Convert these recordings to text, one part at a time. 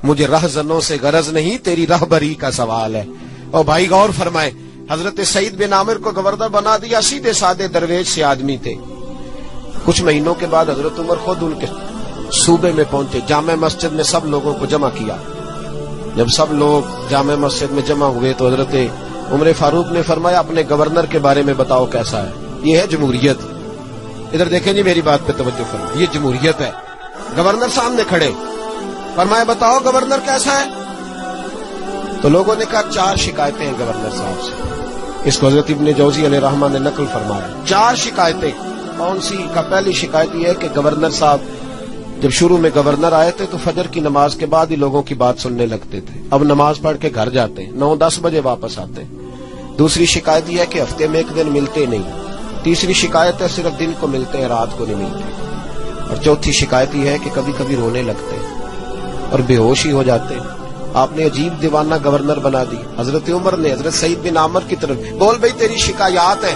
مجھے رہزنوں سے غرض نہیں، تیری رہبری کا سوال ہے۔ اور بھائی غور فرمائے، حضرت سعید بن عامر کو گورنر بنا دیا، سیدھے سادے درویش سے آدمی تھے۔ کچھ مہینوں کے بعد حضرت عمر خود ان کے صوبے میں پہنچے، جامع مسجد میں سب لوگوں کو جمع کیا۔ جب سب لوگ جامع مسجد میں جمع ہوئے تو حضرت عمر فاروق نے فرمایا اپنے گورنر کے بارے میں بتاؤ کیسا ہے۔ یہ ہے جمہوریت۔ ادھر دیکھیں جی، میری بات پہ توجہ فرمائیں، یہ جمہوریت ہے۔ گورنر سامنے کھڑے، فرمایا بتاؤ گورنر کیسا ہے؟ تو لوگوں نے کہا 4 شکایتیں ہیں گورنر صاحب سے۔ اس کو حضرت ابن جوزی علیہ رحمہ نے نقل فرمایا، 4 شکایتیں۔ کون سی؟ کا پہلی شکایت یہ ہے کہ گورنر صاحب جب شروع میں گورنر آئے تھے تو فجر کی نماز کے بعد ہی لوگوں کی بات سننے لگتے تھے، اب نماز پڑھ کے گھر جاتے ہیں، 9-10 بجے واپس آتے ہیں۔ دوسری شکایت یہ ہے کہ ہفتے میں 1 دن ملتے نہیں۔ تیسری شکایت ہے صرف دن کو ملتے ہیں، رات کو نہیں ملتے۔ اور چوتھی شکایت یہ ہے کہ کبھی کبھی رونے لگتے ہیں اور بے ہوش ہی ہو جاتے ہیں۔ آپ نے عجیب دیوانہ گورنر بنا دی۔ حضرت عمر نے حضرت سعید بن عامر کی طرف، بول بھائی تیری شکایات ہے۔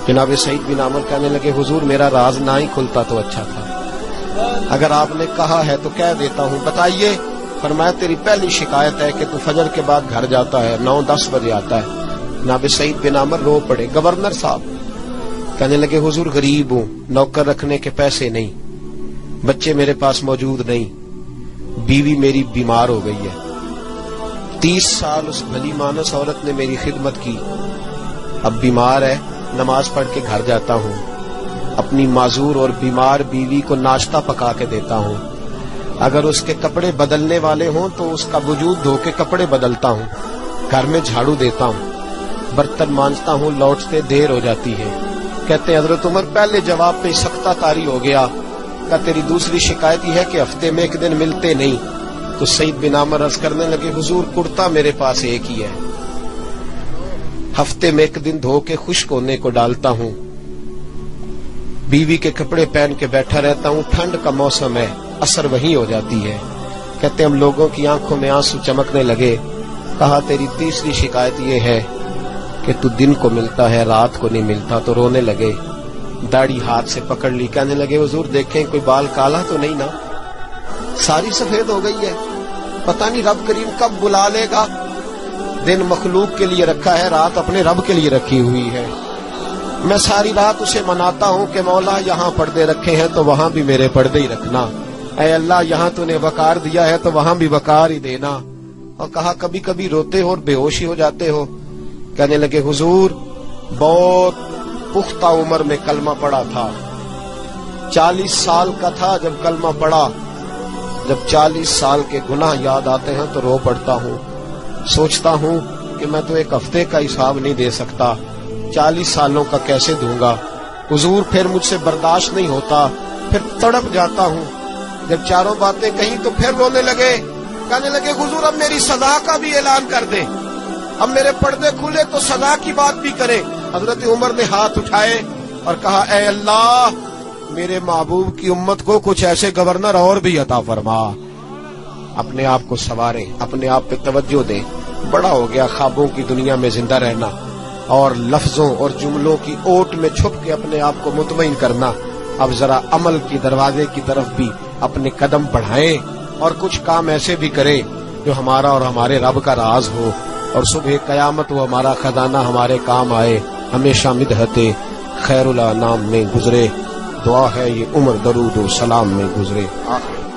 جناب سعید بن عامر کہنے لگے حضور میرا راز نہ ہی کھلتا تو اچھا تھا، اگر آپ نے کہا ہے تو کہہ دیتا ہوں، بتائیے۔ فرمایا تیری پہلی شکایت ہے کہ تو فجر کے بعد گھر جاتا ہے، 9-10 بجے آتا ہے۔ جناب سعید بن عامر رو پڑے۔ گورنر صاحب کہنے لگے حضور غریب ہوں، نوکر رکھنے کے پیسے نہیں، بچے میرے پاس موجود نہیں، بیوی میری بیمار ہو گئی ہے، 30 سال اس بھلی مانس عورت نے میری خدمت کی، اب بیمار ہے، نماز پڑھ کے گھر جاتا ہوں، اپنی معذور اور بیمار بیوی کو ناشتہ پکا کے دیتا ہوں، اگر اس کے کپڑے بدلنے والے ہوں تو اس کا وجود دھو کے کپڑے بدلتا ہوں، گھر میں جھاڑو دیتا ہوں، برتن مانجتا ہوں، لوٹتے دیر ہو جاتی ہے۔ کہتے ہیں حضرت عمر پہلے جواب پہ سختہ طاری ہو گیا، کہ تیری دوسری شکایت یہ ہے کہ ہفتے میں 1 دن ملتے نہیں۔ تو سعید بن عامر عرض کرنے لگے حضور کرتا میرے پاس ایک ہی ہے، ہفتے میں 1 دن دھو کے خشک ہونے کو ڈالتا ہوں، بیوی کے کپڑے پہن کے بیٹھا رہتا ہوں، ٹھنڈ کا موسم ہے، اثر وہی ہو جاتی ہے۔ کہتے ہم لوگوں کی آنکھوں میں آنسو چمکنے لگے۔ کہا تیری تیسری شکایت یہ ہے کہ تو دن کو ملتا ہے، رات کو نہیں ملتا۔ تو رونے لگے، داڑھی ہاتھ سے پکڑ لی، کہنے لگے حضور دیکھیں کوئی بال کالا تو نہیں نا، ساری سفید ہو گئی ہے، پتہ نہیں رب کریم کب بلا لے گا۔ دن مخلوق کے لیے رکھا ہے، رات اپنے رب کے لیے رکھی ہوئی ہے۔ میں ساری رات اسے مناتا ہوں کہ مولا یہاں پردے رکھے ہیں تو وہاں بھی میرے پردے ہی رکھنا، اے اللہ یہاں تو نے وقار دیا ہے تو وہاں بھی وقار ہی دینا۔ اور کہا کبھی کبھی روتے ہو اور بے ہوش ہی ہو جاتے ہو؟ کہنے لگے حضور بہت پختہ عمر میں کلمہ پڑا تھا، 40 سال کا تھا جب کلمہ پڑا، جب 40 سال کے گناہ یاد آتے ہیں تو رو پڑتا ہوں، سوچتا ہوں کہ میں تو 1 ہفتے کا حساب نہیں دے سکتا، 40 سالوں کا کیسے دوں گا حضور؟ پھر مجھ سے برداشت نہیں ہوتا، پھر تڑپ جاتا ہوں۔ جب چاروں باتیں کہیں تو پھر رونے لگے، کہنے لگے حضور اب میری سزا کا بھی اعلان کر دیں، اب میرے پردے کھلے تو سزا کی بات بھی کریں۔ حضرت عمر نے ہاتھ اٹھائے اور کہا اے اللہ میرے محبوب کی امت کو کچھ ایسے گورنر اور بھی عطا فرما۔ اپنے آپ کو سنواریں، اپنے آپ پہ توجہ دیں۔ بڑا ہو گیا خوابوں کی دنیا میں زندہ رہنا اور لفظوں اور جملوں کی اوٹ میں چھپ کے اپنے آپ کو مطمئن کرنا۔ اب ذرا عمل کی دروازے کی طرف بھی اپنے قدم بڑھائیں اور کچھ کام ایسے بھی کریں جو ہمارا اور ہمارے رب کا راز ہو، اور صبح قیامت وہ ہمارا خزانہ ہمارے کام آئے، ہمیشہ مدحت خیر الانام میں گزرے۔ دعا ہے یہ عمر درود و سلام میں گزرے۔ آخر